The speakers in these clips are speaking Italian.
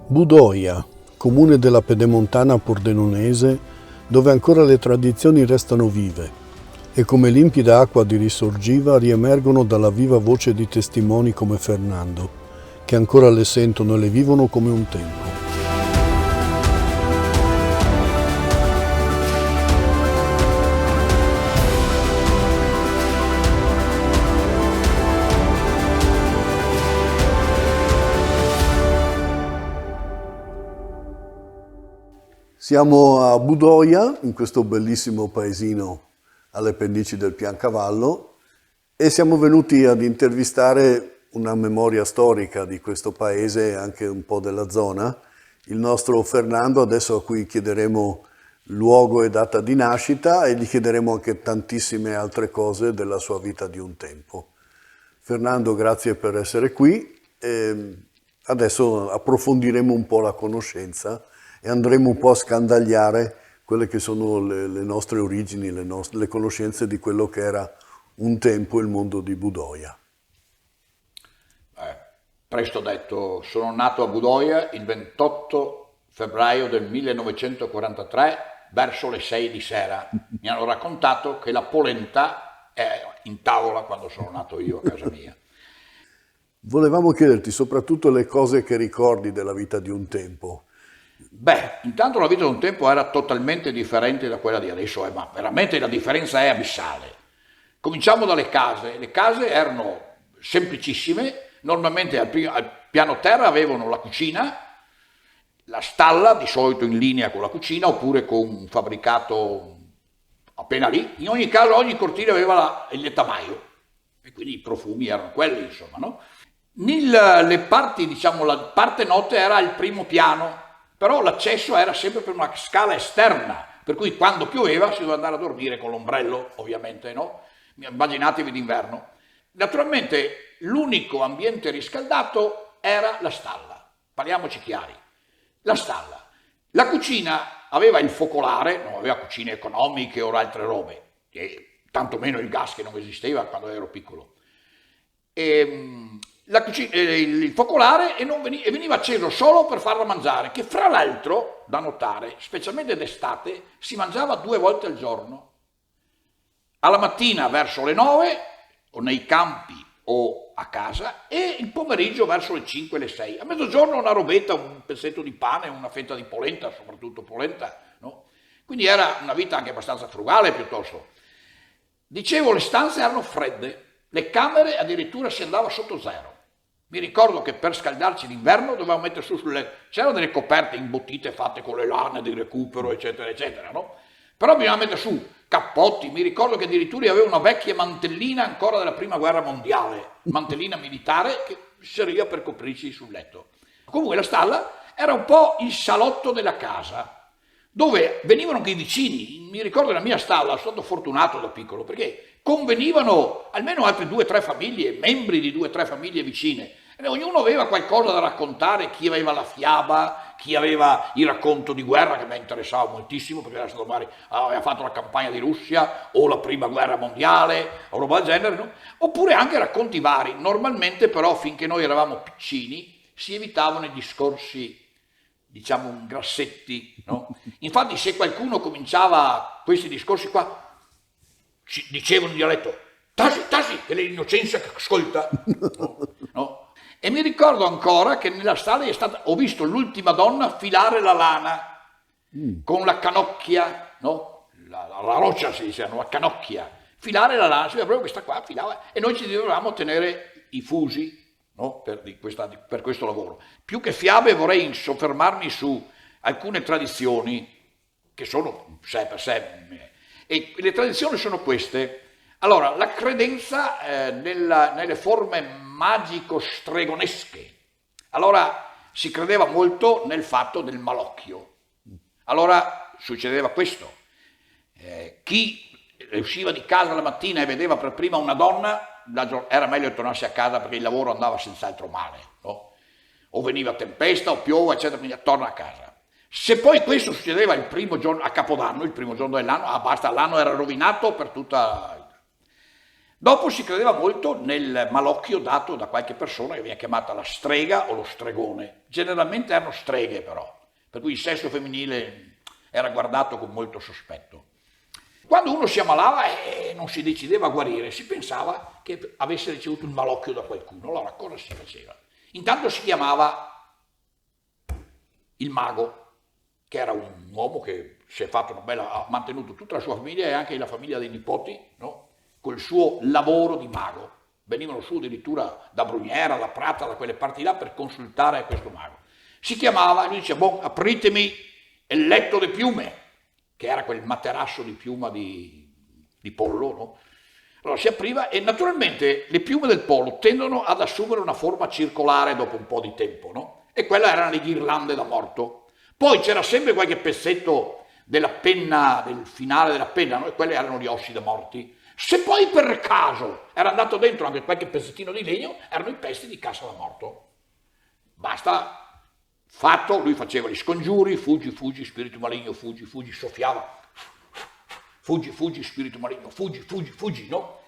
Budoia, comune della Pedemontana pordenonese, dove ancora le tradizioni restano vive e come limpida acqua di risorgiva riemergono dalla viva voce di testimoni come Fernando, che ancora le sentono e le vivono come un tempo. Siamo a Budoia, in questo bellissimo paesino alle pendici del Piancavallo, e siamo venuti ad intervistare una memoria storica di questo paese e anche un po' della zona, il nostro Fernando, adesso a cui chiederemo luogo e data di nascita e gli chiederemo anche tantissime altre cose della sua vita di un tempo. Fernando, grazie per essere qui. Adesso approfondiremo un po' la conoscenza e andremo un po' a scandagliare quelle che sono le nostre origini, le conoscenze di quello che era un tempo il mondo di Budoia. Presto detto, sono nato a Budoia il 28 febbraio del 1943 verso le 6 di sera. Mi hanno raccontato che la polenta è in tavola quando sono nato io a casa mia. Volevamo chiederti soprattutto le cose che ricordi della vita di un tempo. Beh, intanto la vita di un tempo era totalmente differente da quella di adesso, ma veramente la differenza è abissale. Cominciamo dalle case. Le case erano semplicissime, normalmente al piano terra avevano la cucina, la stalla, di solito in linea con la cucina, oppure con un fabbricato appena lì. In ogni caso, ogni cortile aveva il lettamaio, e quindi i profumi erano quelli, insomma, no? Le parti, diciamo, la parte notte era il primo piano, però l'accesso era sempre per una scala esterna, per cui quando pioveva si doveva andare a dormire con l'ombrello, ovviamente, no? Immaginatevi d'inverno. Naturalmente l'unico ambiente riscaldato era la stalla, parliamoci chiari, la stalla. La cucina aveva il focolare, non aveva cucine economiche o altre robe, e tantomeno il gas che non esisteva quando ero piccolo. Il focolare e veniva acceso solo per farla mangiare, che fra l'altro, da notare, specialmente d'estate, si mangiava 2 volte al giorno. Alla mattina verso le 9, o nei campi o a casa, e il pomeriggio verso le 5 e le 6. A mezzogiorno una robetta, un pezzetto di pane, una fetta di polenta, soprattutto polenta, no? Quindi era una vita anche abbastanza frugale piuttosto. Dicevo, le stanze erano fredde, le camere addirittura si andava sotto zero. Mi ricordo che per scaldarci d'inverno dovevamo mettere su c'erano delle coperte imbottite fatte con le lane di recupero, eccetera, eccetera, no? Però bisognava mettere su cappotti. Mi ricordo che addirittura avevo una vecchia mantellina ancora della prima guerra mondiale, mantellina militare, che serviva per coprirci sul letto. Comunque la stalla era un po' il salotto della casa, dove venivano anche i vicini. Mi ricordo la mia stalla, sono stato fortunato da piccolo, perché convenivano almeno altre 2 o 3 famiglie, membri di 2 o 3 famiglie vicine. E ognuno aveva qualcosa da raccontare, chi aveva la fiaba, chi aveva il racconto di guerra, che mi interessava moltissimo, perché era stato magari, aveva fatto la campagna di Russia, o la prima guerra mondiale, o roba del genere, no? Oppure anche racconti vari. Normalmente però, finché noi eravamo piccini, si evitavano i discorsi, diciamo, grassetti, no? Infatti se qualcuno cominciava questi discorsi qua, dicevano in dialetto, tasi, che è l'innocenza che ascolta, no? E mi ricordo ancora che nella stalla ho visto l'ultima donna filare la lana con la canocchia, no? La roccia si dice, la canocchia, filare la lana, si vedeva proprio questa qua filava, e noi ci dovevamo tenere i fusi, no? Per questo lavoro. Più che fiabe vorrei soffermarmi su alcune tradizioni che sono sé per sé. E le tradizioni sono queste. Allora, la credenza nelle forme magico-stregonesche. Allora, si credeva molto nel fatto del malocchio. Allora, succedeva questo. Chi usciva di casa la mattina e vedeva per prima una donna, era meglio tornarsi a casa perché il lavoro andava senz'altro male, no? O veniva tempesta, o piove, eccetera, quindi torna a casa. Se poi questo succedeva il primo giorno, a Capodanno, il primo giorno dell'anno, basta, l'anno era rovinato per tutta. Dopo si credeva molto nel malocchio dato da qualche persona che veniva chiamata la strega o lo stregone. Generalmente erano streghe però, per cui il sesso femminile era guardato con molto sospetto. Quando uno si ammalava e non si decideva a guarire, si pensava che avesse ricevuto un malocchio da qualcuno. Allora cosa si faceva? Intanto si chiamava il mago, che era un uomo che si è fatto ha mantenuto tutta la sua famiglia e anche la famiglia dei nipoti, no? Col suo lavoro di mago. Venivano su addirittura da Brugnera, da Prata, da quelle parti là per consultare questo mago. Si chiamava, lui diceva, apritemi il letto di piume, che era quel materasso di piuma di pollo, no? Allora si apriva e naturalmente le piume del pollo tendono ad assumere una forma circolare dopo un po' di tempo, no? E quelle erano le ghirlande da morto. Poi c'era sempre qualche pezzetto della penna, del finale della penna, no? E quelli erano gli ossi da morti. Se poi per caso era andato dentro anche qualche pezzettino di legno, erano i pesti di cassa da morto. Basta, fatto, lui faceva gli scongiuri, fuggi, fuggi, spirito maligno, fuggi, fuggi, soffiava, fuggi, fuggi, spirito maligno, fuggi, fuggi, fuggi, no?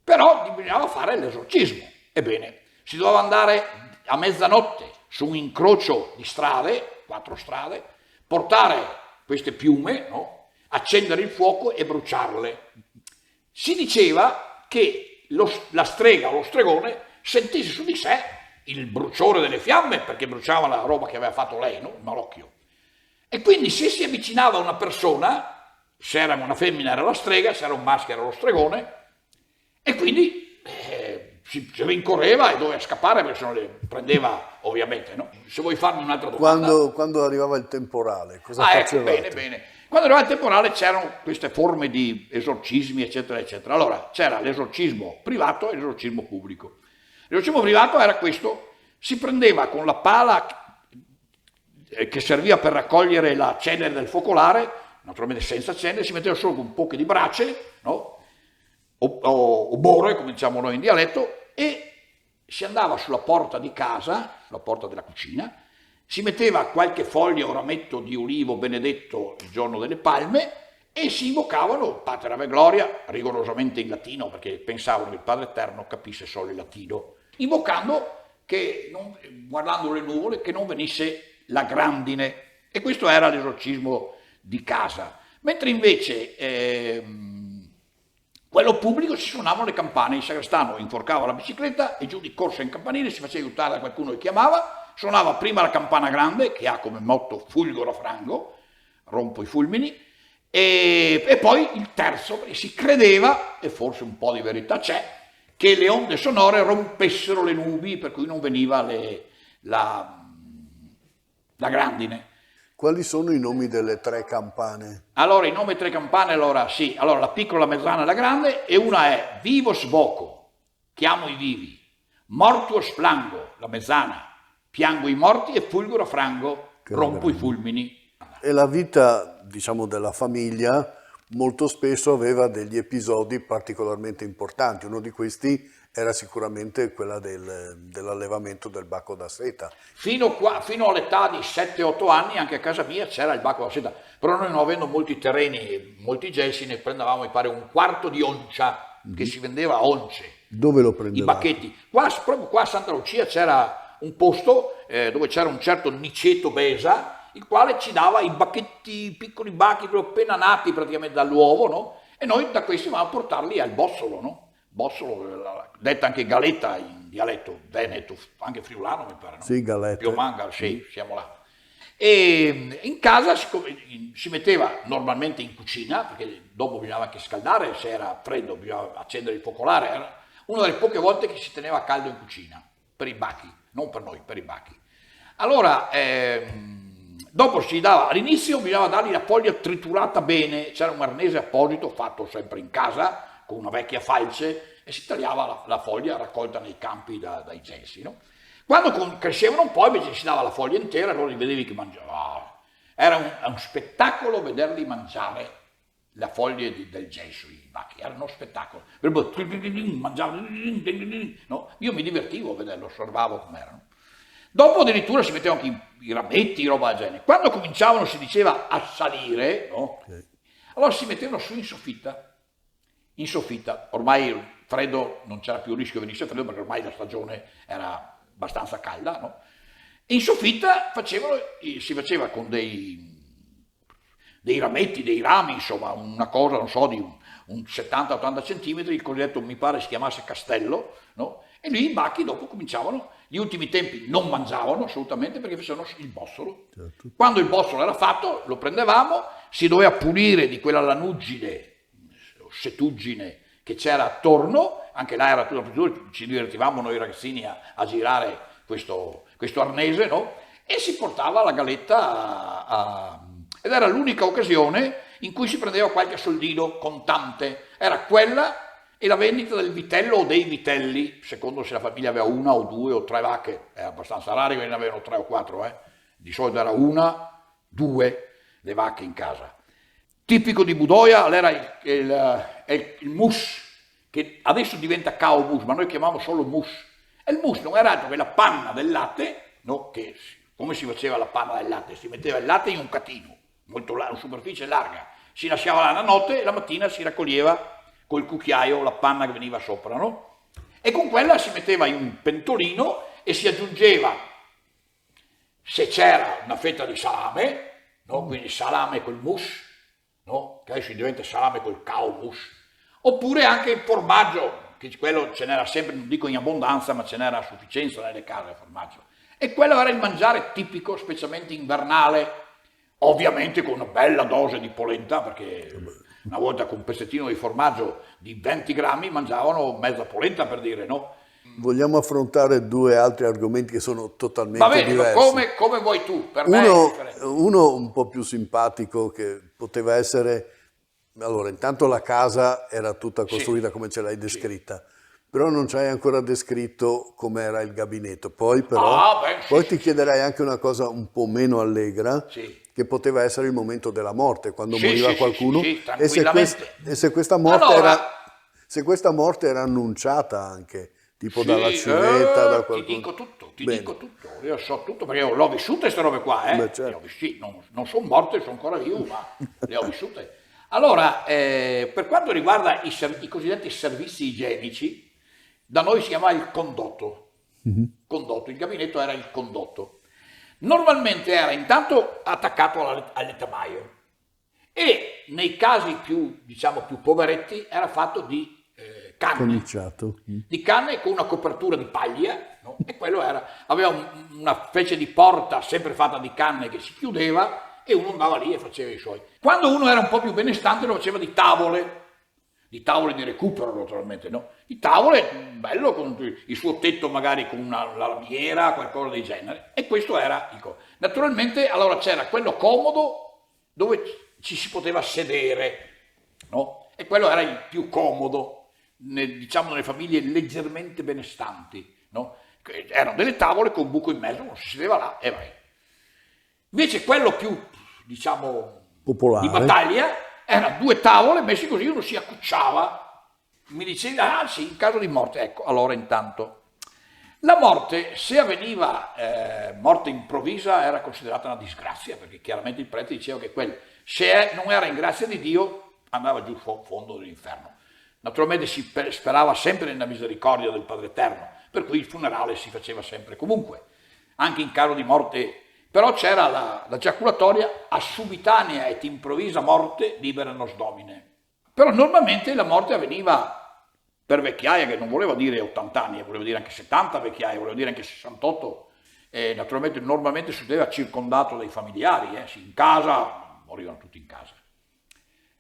Però bisognava fare l'esorcismo. Ebbene, si doveva andare a mezzanotte su un incrocio di strade, 4 strade, portare queste piume, no? Accendere il fuoco e bruciarle. Si diceva che la strega o lo stregone sentisse su di sé il bruciore delle fiamme, perché bruciava la roba che aveva fatto lei, no? Il malocchio. E quindi se si avvicinava a una persona, se era una femmina era la strega, se era un maschio era lo stregone, e quindi si rincorreva e doveva scappare perché se non le prendeva ovviamente, no? Se vuoi farmi un'altra domanda. Quando arrivava il temporale, cosa Ecco, facevate? bene, bene. Quando arrivava il temporale c'erano queste forme di esorcismi, eccetera, eccetera. Allora, c'era l'esorcismo privato e l'esorcismo pubblico. L'esorcismo privato era questo: si prendeva con la pala che serviva per raccogliere la cenere del focolare, naturalmente senza cenere, si metteva solo con poche di brace, no? O bore, come diciamo noi in dialetto, e si andava sulla porta di casa, sulla porta della cucina, si metteva qualche foglia o rametto di ulivo benedetto il giorno delle palme e si invocavano Pater Ave Gloria, rigorosamente in latino, perché pensavano che il Padre Eterno capisse solo il latino, invocando che, guardando le nuvole, che non venisse la grandine. E questo era l'esorcismo di casa. Mentre invece quello pubblico si suonavano le campane, il sacrestano inforcava la bicicletta e giù di corsa in campanile si faceva aiutare da qualcuno che chiamava, suonava prima la campana grande, che ha come motto fulgoro frango, rompo i fulmini, e poi il terzo, perché si credeva, e forse un po' di verità c'è, che le onde sonore rompessero le nubi, per cui non veniva la grandine. Quali sono i nomi delle 3 campane? Allora, i nomi 3 campane, allora sì, allora la piccola, la mezzana e la grande, e una è Vivos voco, chiamo i vivi, Mortuos flango, la mezzana, piango i morti, e Fulgoro frango, rompo i fulmini. E la vita, diciamo, della famiglia molto spesso aveva degli episodi particolarmente importanti. Uno di questi era sicuramente quella dell'allevamento del bacco da seta. Fino all'età di 7-8 anni anche a casa mia c'era il bacco da seta, però noi non avendo molti terreni e molti gessi ne prendevamo, mi pare, un quarto di oncia, che si vendeva a once. Dove lo I prendevate? bacchetti. Proprio qua a Santa Lucia c'era un posto dove c'era un certo Niceto Besa, il quale ci dava i bacchetti, i piccoli bachi appena nati praticamente dall'uovo, no? E noi da questi andavamo a portarli al bossolo, no? Bossolo, detta anche galetta in dialetto veneto, anche friulano mi pare, no? Sì, galetta. Piomanga, sì, siamo là. E in casa si metteva normalmente in cucina, perché dopo bisognava anche scaldare, se era freddo bisognava accendere il focolare, era una delle poche volte che si teneva caldo in cucina, per i bachi, non per noi, per i bachi. Allora, dopo si dava, all'inizio bisognava dargli la foglia triturata bene, c'era un arnese apposito fatto sempre in casa, con una vecchia falce, e si tagliava la foglia raccolta nei campi dai gessi, no? Quando crescevano un po' invece si dava la foglia intera, allora li vedevi che mangiavano. Era un spettacolo vederli mangiare la foglia del gesso, i bachi, era uno spettacolo. Mangiavano, no? Io mi divertivo a vederlo, osservavo com'erano. Dopo addirittura si mettevano anche i rametti, roba del genere. Quando cominciavano, si diceva, a salire, no? Allora si mettevano su in soffitta, ormai freddo, non c'era più il rischio che venisse freddo perché ormai la stagione era abbastanza calda, no? E in soffitta si faceva con dei rametti, dei rami, insomma, una cosa, non so, di un 70-80 centimetri, il cosiddetto, mi pare si chiamasse castello, no? E lì i bacchi dopo cominciavano, gli ultimi tempi non mangiavano assolutamente perché facevano il bossolo. Certo. Quando il bossolo era fatto, lo prendevamo, si doveva pulire di quella lanuggine, o setuggine che c'era attorno, anche là era tutta una procedura, ci divertivamo noi ragazzini a girare questo arnese, no? E si portava la galetta ed era l'unica occasione in cui si prendeva qualche soldino contante, era quella e la vendita del vitello o dei vitelli, secondo se la famiglia aveva una o due o tre vacche, è abbastanza raro che ne avevano 3 o 4, di solito era una, 2 le vacche in casa. Tipico di Budoia era il mus, che adesso diventa cow mus, ma noi chiamiamo solo mus. E il mus non era altro che la panna del latte, no? Che come si faceva la panna del latte? Si metteva il latte in un catino, molto largo, una superficie larga, si lasciava là la notte e la mattina si raccoglieva col cucchiaio la panna che veniva sopra, no? E con quella si metteva in un pentolino e si aggiungeva, se c'era, una fetta di salame, no? Quindi salame col mus, no? Che adesso diventa salame col cow mus, oppure anche il formaggio, che quello ce n'era sempre, non dico in abbondanza, ma ce n'era a sufficienza nelle case il formaggio. E quello era il mangiare tipico, specialmente invernale, ovviamente con una bella dose di polenta, perché una volta con un pezzettino di formaggio di 20 grammi mangiavano mezza polenta, per dire, no? Vogliamo affrontare 2 altri argomenti che sono totalmente Va bene, diversi. come vuoi tu, per me è differente. Uno un po' più simpatico che poteva essere, allora intanto la casa era tutta costruita come ce l'hai descritta, però non ci hai ancora descritto com'era il gabinetto. Poi però, poi ti chiederei anche una cosa un po' meno allegra, che poteva essere il momento della morte, quando moriva qualcuno, e se questa morte era annunciata anche, tipo dalla civetta, da qualcuno. Ti dico tutto, io so tutto perché io l'ho vissute queste robe qua, Beh, certo. Le ho vissute, non sono morte, sono ancora vivo, ma le ho vissute. Allora, per quanto riguarda i cosiddetti servizi igienici, da noi si chiamava il condotto. Condotto, il gabinetto era il condotto. Normalmente era intanto attaccato al letamaio e nei casi più, diciamo, più poveretti era fatto di canne, di canne con una copertura di paglia, no? E quello aveva una specie di porta sempre fatta di canne che si chiudeva e uno andava lì e faceva i suoi. Quando uno era un po' più benestante lo faceva di tavole di recupero naturalmente, no? Di tavole, bello, con il suo tetto magari con la lamiera, qualcosa del genere, e questo era il comodo. Naturalmente allora c'era quello comodo dove ci si poteva sedere, no? E quello era il più comodo, diciamo nelle famiglie leggermente benestanti, no? Erano delle tavole con un buco in mezzo, uno si sedeva là e vai. Invece quello più, diciamo, popolare, di battaglia, erano 2 tavole messi così, uno si accucciava, mi diceva, ah sì, in caso di morte, ecco, allora intanto. La morte, se avveniva morte improvvisa, era considerata una disgrazia, perché chiaramente il prete diceva che se non era in grazia di Dio, andava giù fondo dell'inferno. Naturalmente si sperava sempre nella misericordia del Padre Eterno, per cui il funerale si faceva sempre comunque, anche in caso di morte. Però c'era la giaculatoria a subitanea et improvvisa morte libera nos domine. Però normalmente la morte avveniva per vecchiaia, che non voleva dire 80 anni, voleva dire anche 70 vecchiaie, voleva dire anche 68. E naturalmente normalmente succedeva circondato dai familiari, in casa, morivano tutti in casa.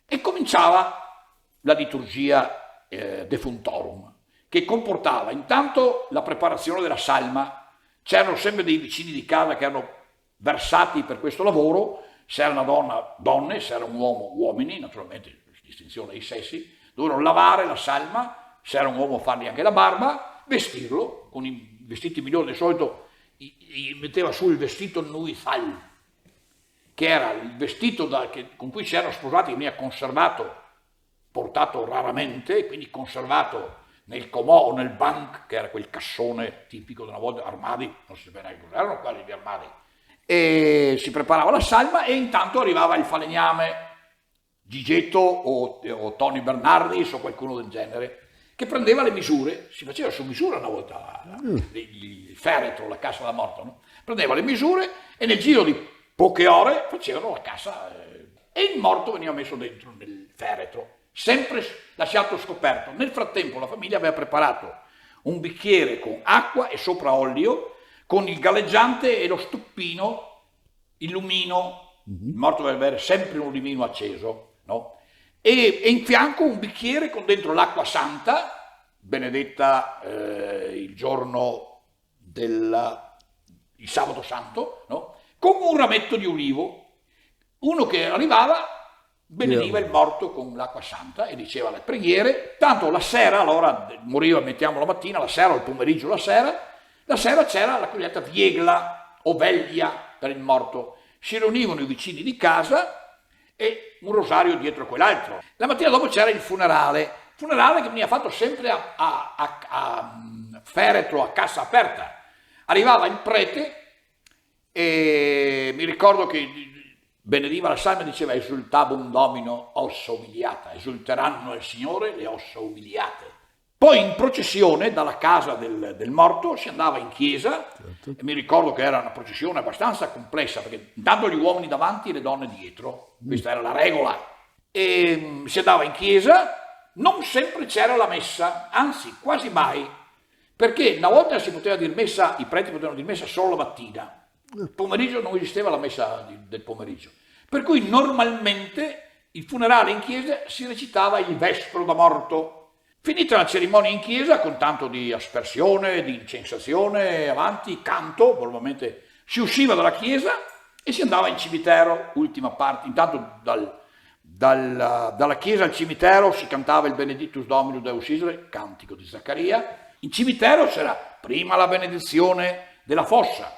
E cominciava la liturgia defuntorum, che comportava intanto la preparazione della salma. C'erano sempre dei vicini di casa che erano versati per questo lavoro, se era una donna, donne, se era un uomo, uomini, naturalmente distinzione dei sessi, dovevano lavare la salma, se era un uomo fargli anche la barba, vestirlo con i vestiti migliori. Di solito metteva su il vestito nuithal, che era il vestito con cui si erano sposati, che veniva conservato, portato raramente, quindi conservato nel comò o nel banc, che era quel cassone tipico di una volta, armadi, non si sapeva neanche cosa erano quali gli armadi. E si preparava la salma e intanto arrivava il falegname, Gigetto o Tony Bernardis o qualcuno del genere, che prendeva le misure, si faceva su misura una volta il feretro, la cassa da morto, no? Prendeva le misure e nel giro di poche ore facevano la cassa e il morto veniva messo dentro nel feretro, sempre lasciato scoperto. Nel frattempo la famiglia aveva preparato un bicchiere con acqua e sopra olio, con il galleggiante e lo stuppino, il lumino, il morto deve avere sempre un lumino acceso, no? E in fianco un bicchiere con dentro l'acqua santa, benedetta il giorno il sabato santo, no? Con un rametto di ulivo. Uno che arrivava benediva il morto con l'acqua santa e diceva le preghiere, tanto la sera, allora moriva, mettiamo la mattina, la sera o il pomeriggio, la sera c'era la cosiddetta viegla o veglia per il morto. Si riunivano i vicini di casa e un rosario dietro a quell'altro. La mattina dopo c'era il funerale che veniva fatto sempre a feretro, a cassa aperta. Arrivava il prete e mi ricordo che benediva la salma e diceva esultabum domino ossa umiliata, esulteranno il Signore le ossa umiliate. Poi in processione dalla casa del morto si andava in chiesa, e mi ricordo che era una processione abbastanza complessa, perché intanto gli uomini davanti e le donne dietro, questa era la regola, e si andava in chiesa, non sempre c'era la messa, anzi quasi mai, perché una volta si poteva dire messa, i preti potevano dire messa solo la mattina, il pomeriggio non esisteva la messa del pomeriggio, per cui normalmente il funerale in chiesa si recitava il vespro da morto. Finita la cerimonia in chiesa, con tanto di aspersione, di incensazione, avanti, canto, normalmente si usciva dalla chiesa e si andava in cimitero, ultima parte. Intanto dalla chiesa al cimitero si cantava il Benedictus Dominus Deus Israel, cantico di Zaccaria. In cimitero c'era prima la benedizione della fossa,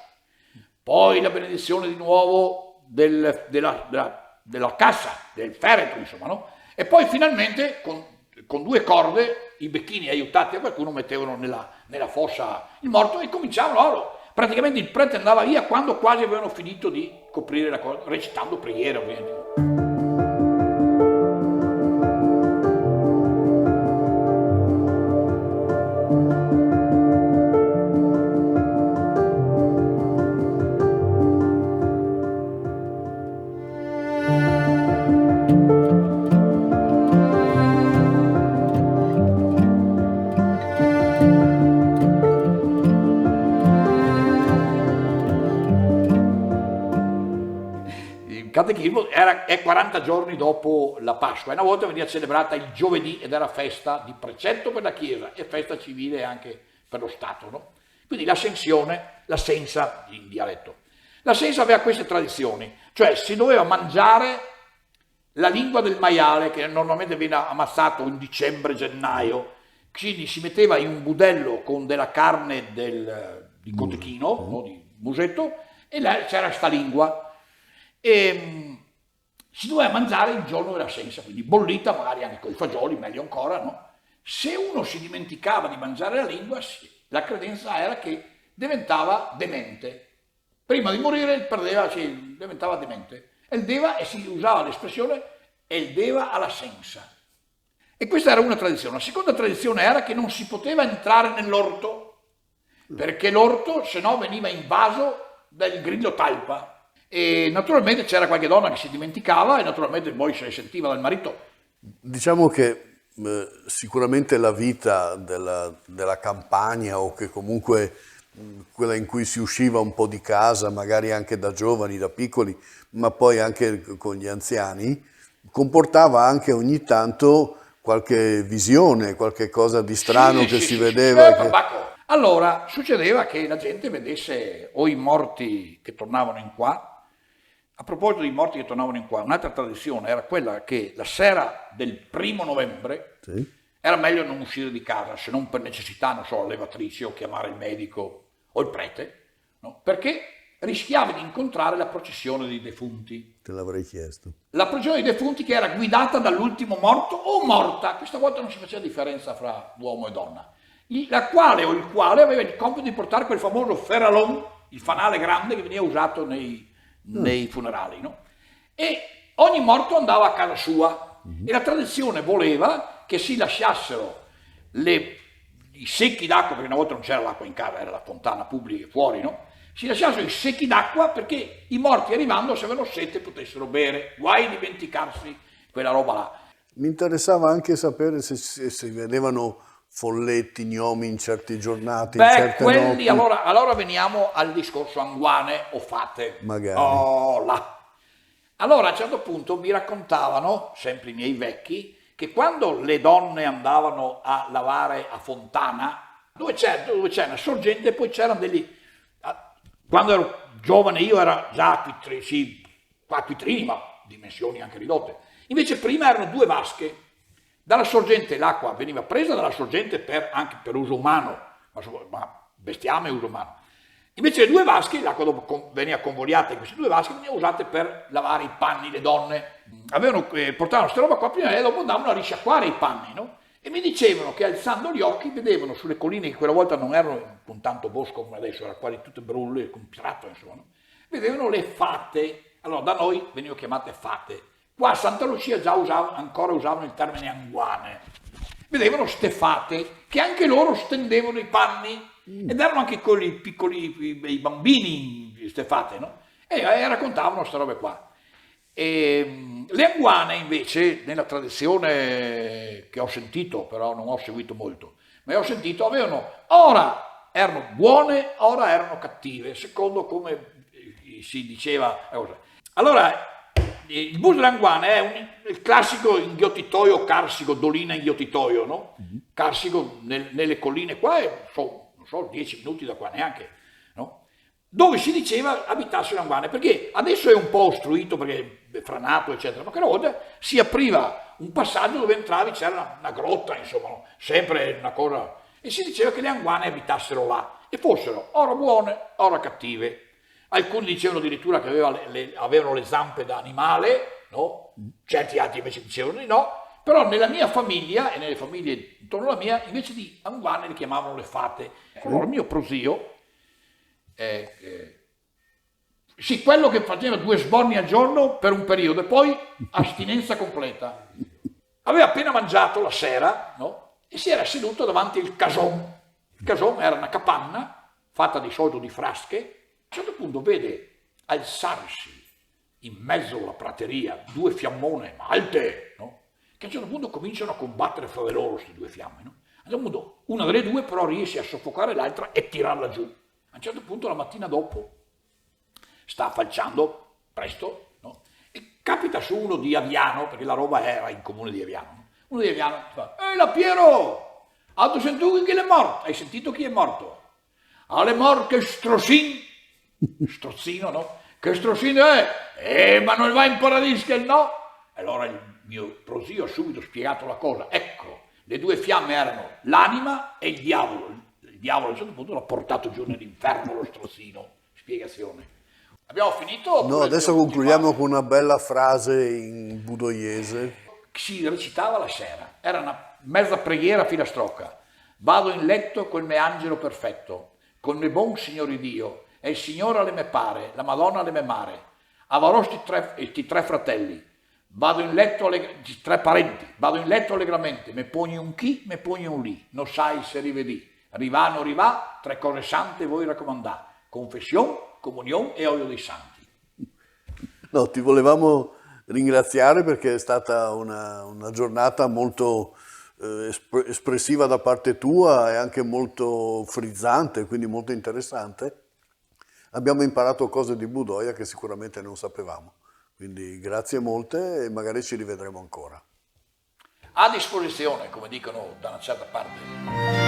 poi la benedizione di nuovo della cassa, del feretro, insomma, no? E poi finalmente con due corde, i becchini aiutati da qualcuno mettevano nella fossa il morto e cominciavano loro. Praticamente il prete andava via quando quasi avevano finito di coprire la cosa, recitando preghiere ovviamente. Il catechismo è 40 giorni dopo la Pasqua e una volta veniva celebrata il giovedì ed era festa di precetto per la Chiesa e festa civile anche per lo Stato, no? Quindi l'ascensione, la sensa in dialetto. La sensa aveva queste tradizioni, cioè si doveva mangiare la lingua del maiale che normalmente viene ammazzato in dicembre-gennaio, quindi si metteva in un budello con della carne di cotechino, no? Di musetto, e là c'era sta lingua. E si doveva mangiare il giorno della sensa, quindi bollita, magari anche con i fagioli, meglio ancora, no? Se uno si dimenticava di mangiare la lingua, la credenza era che diventava demente. Prima di morire diventava demente. E si usava l'espressione eldeva alla sensa. E questa era una tradizione. La seconda tradizione era che non si poteva entrare nell'orto, perché l'orto se no veniva invaso dal grillo talpa. E naturalmente c'era qualche donna che si dimenticava e naturalmente poi se ne sentiva dal marito. Diciamo che sicuramente la vita della campagna o che comunque quella in cui si usciva un po' di casa, magari anche da giovani, da piccoli, ma poi anche con gli anziani, comportava anche ogni tanto qualche visione, qualche cosa di strano che si vedeva. Allora succedeva che la gente vedesse o i morti che tornavano in qua. A proposito dei morti che tornavano in qua, un'altra tradizione era quella che la sera del 1° novembre era meglio non uscire di casa, se non per necessità, non so, la levatrice o chiamare il medico o il prete, no? Perché rischiavi di incontrare la processione dei defunti. Te l'avrei chiesto. La processione dei defunti che era guidata dall'ultimo morto o morta, questa volta non si faceva differenza fra uomo e donna, la quale o il quale aveva il compito di portare quel famoso feralon, il fanale grande che veniva usato nei funerali, no? E ogni morto andava a casa sua e la tradizione voleva che si lasciassero i secchi d'acqua, perché una volta non c'era l'acqua in casa, era la fontana pubblica fuori, no? Si lasciassero i secchi d'acqua perché i morti arrivando, se avevano sete, potessero bere, guai dimenticarsi quella roba là. Mi interessava anche sapere se si vedevano folletti, gnomi in certi giornate, in Beh, certe quelli, notti. allora veniamo al discorso anguane o fate. Magari. Oh, là. Allora a un certo punto mi raccontavano, sempre i miei vecchi, che quando le donne andavano a lavare a fontana, dove c'è una sorgente, poi c'erano degli... Quando ero giovane io era già acquitrini, ma dimensioni anche ridotte. Invece prima erano due vasche. Dalla sorgente l'acqua veniva presa dalla sorgente anche per uso umano, ma bestiame uso umano. Invece le due vasche, l'acqua dopo veniva convogliata in queste due vasche, venivano usate per lavare i panni le donne. Portavano questa roba qua prima e dopo andavano a risciacquare i panni, no? E mi dicevano che alzando gli occhi vedevano sulle colline, che quella volta non erano con tanto bosco come adesso, erano quasi tutte brulle, con pirato, insomma, no? Vedevano le fate. Allora da noi venivano chiamate fate. Qua a Santa Lucia già ancora usavano il termine anguane. Vedevano ste fate che anche loro stendevano i panni ed erano anche quelli piccoli, i bambini, ste fate, no? E raccontavano queste robe qua. E le anguane invece, nella tradizione che ho sentito, però non ho seguito molto, ma ho sentito, ora erano buone, ora erano cattive, secondo come si diceva. Allora, il bus delle anguane è il classico inghiottitoio carsico, dolina inghiottitoio, no? Carsico nelle colline qua, non so, 10 minuti da qua neanche, no? Dove si diceva abitassero le anguane, perché adesso è un po' ostruito perché è franato, eccetera, ma che una volta si apriva un passaggio dove entravi, c'era una grotta, insomma, no? Sempre una cosa, e si diceva che le anguane abitassero là e fossero ora buone, ora cattive. Alcuni dicevano addirittura che avevano le zampe da animale, no? Certi altri invece dicevano di no, però nella mia famiglia e nelle famiglie intorno alla mia invece di anguane le chiamavano le fate. Allora il mio prosio, sì, quello che faceva 2 sborni al giorno per un periodo e poi astinenza completa, aveva appena mangiato la sera, no? E si era seduto davanti al cason. Il cason era una capanna fatta di solito di frasche. A un certo punto vede alzarsi in mezzo alla prateria 2 fiammone alte, no? Che a un certo punto cominciano a combattere fra di loro queste 2 fiamme, no? A un certo punto una delle 2 però riesce a soffocare l'altra e tirarla giù. A un certo punto la mattina dopo sta falciando presto, no? E capita su uno di Aviano, perché la roba era in comune di Aviano, no? Uno di Aviano fa: «Ehi la Piero, hai sentito chi è morto? Hai sentito chi è morto? Alle morte Strosin». Strozzino, no? Che strozzino è? Ma non va in paradiso che no? Allora il mio prosio ha subito spiegato la cosa. Ecco, le 2 fiamme erano l'anima e il diavolo. Il diavolo a un certo punto l'ha portato giù nell'inferno lo strozzino. Spiegazione. Abbiamo finito? No, adesso concludiamo con una bella frase in budoiese. Si recitava la sera. Era una mezza preghiera filastrocca. Vado in letto col mio angelo perfetto, con me buon Signore Dio, e il Signore alle me pare, la Madonna alle me mare. Avrò sti 3 fratelli, vado in letto 3 parenti, vado in letto allegramente, me pogni un chi, me pogni un lì, non sai se rivedi. Rivà non rivà, 3 cose sante voi raccomandà, confessione, comunione e olio dei santi. No, ti volevamo ringraziare perché è stata una giornata molto espressiva da parte tua e anche molto frizzante, quindi molto interessante. Abbiamo imparato cose di Budoia che sicuramente non sapevamo, quindi grazie molte e magari ci rivedremo ancora. A disposizione, come dicono da una certa parte.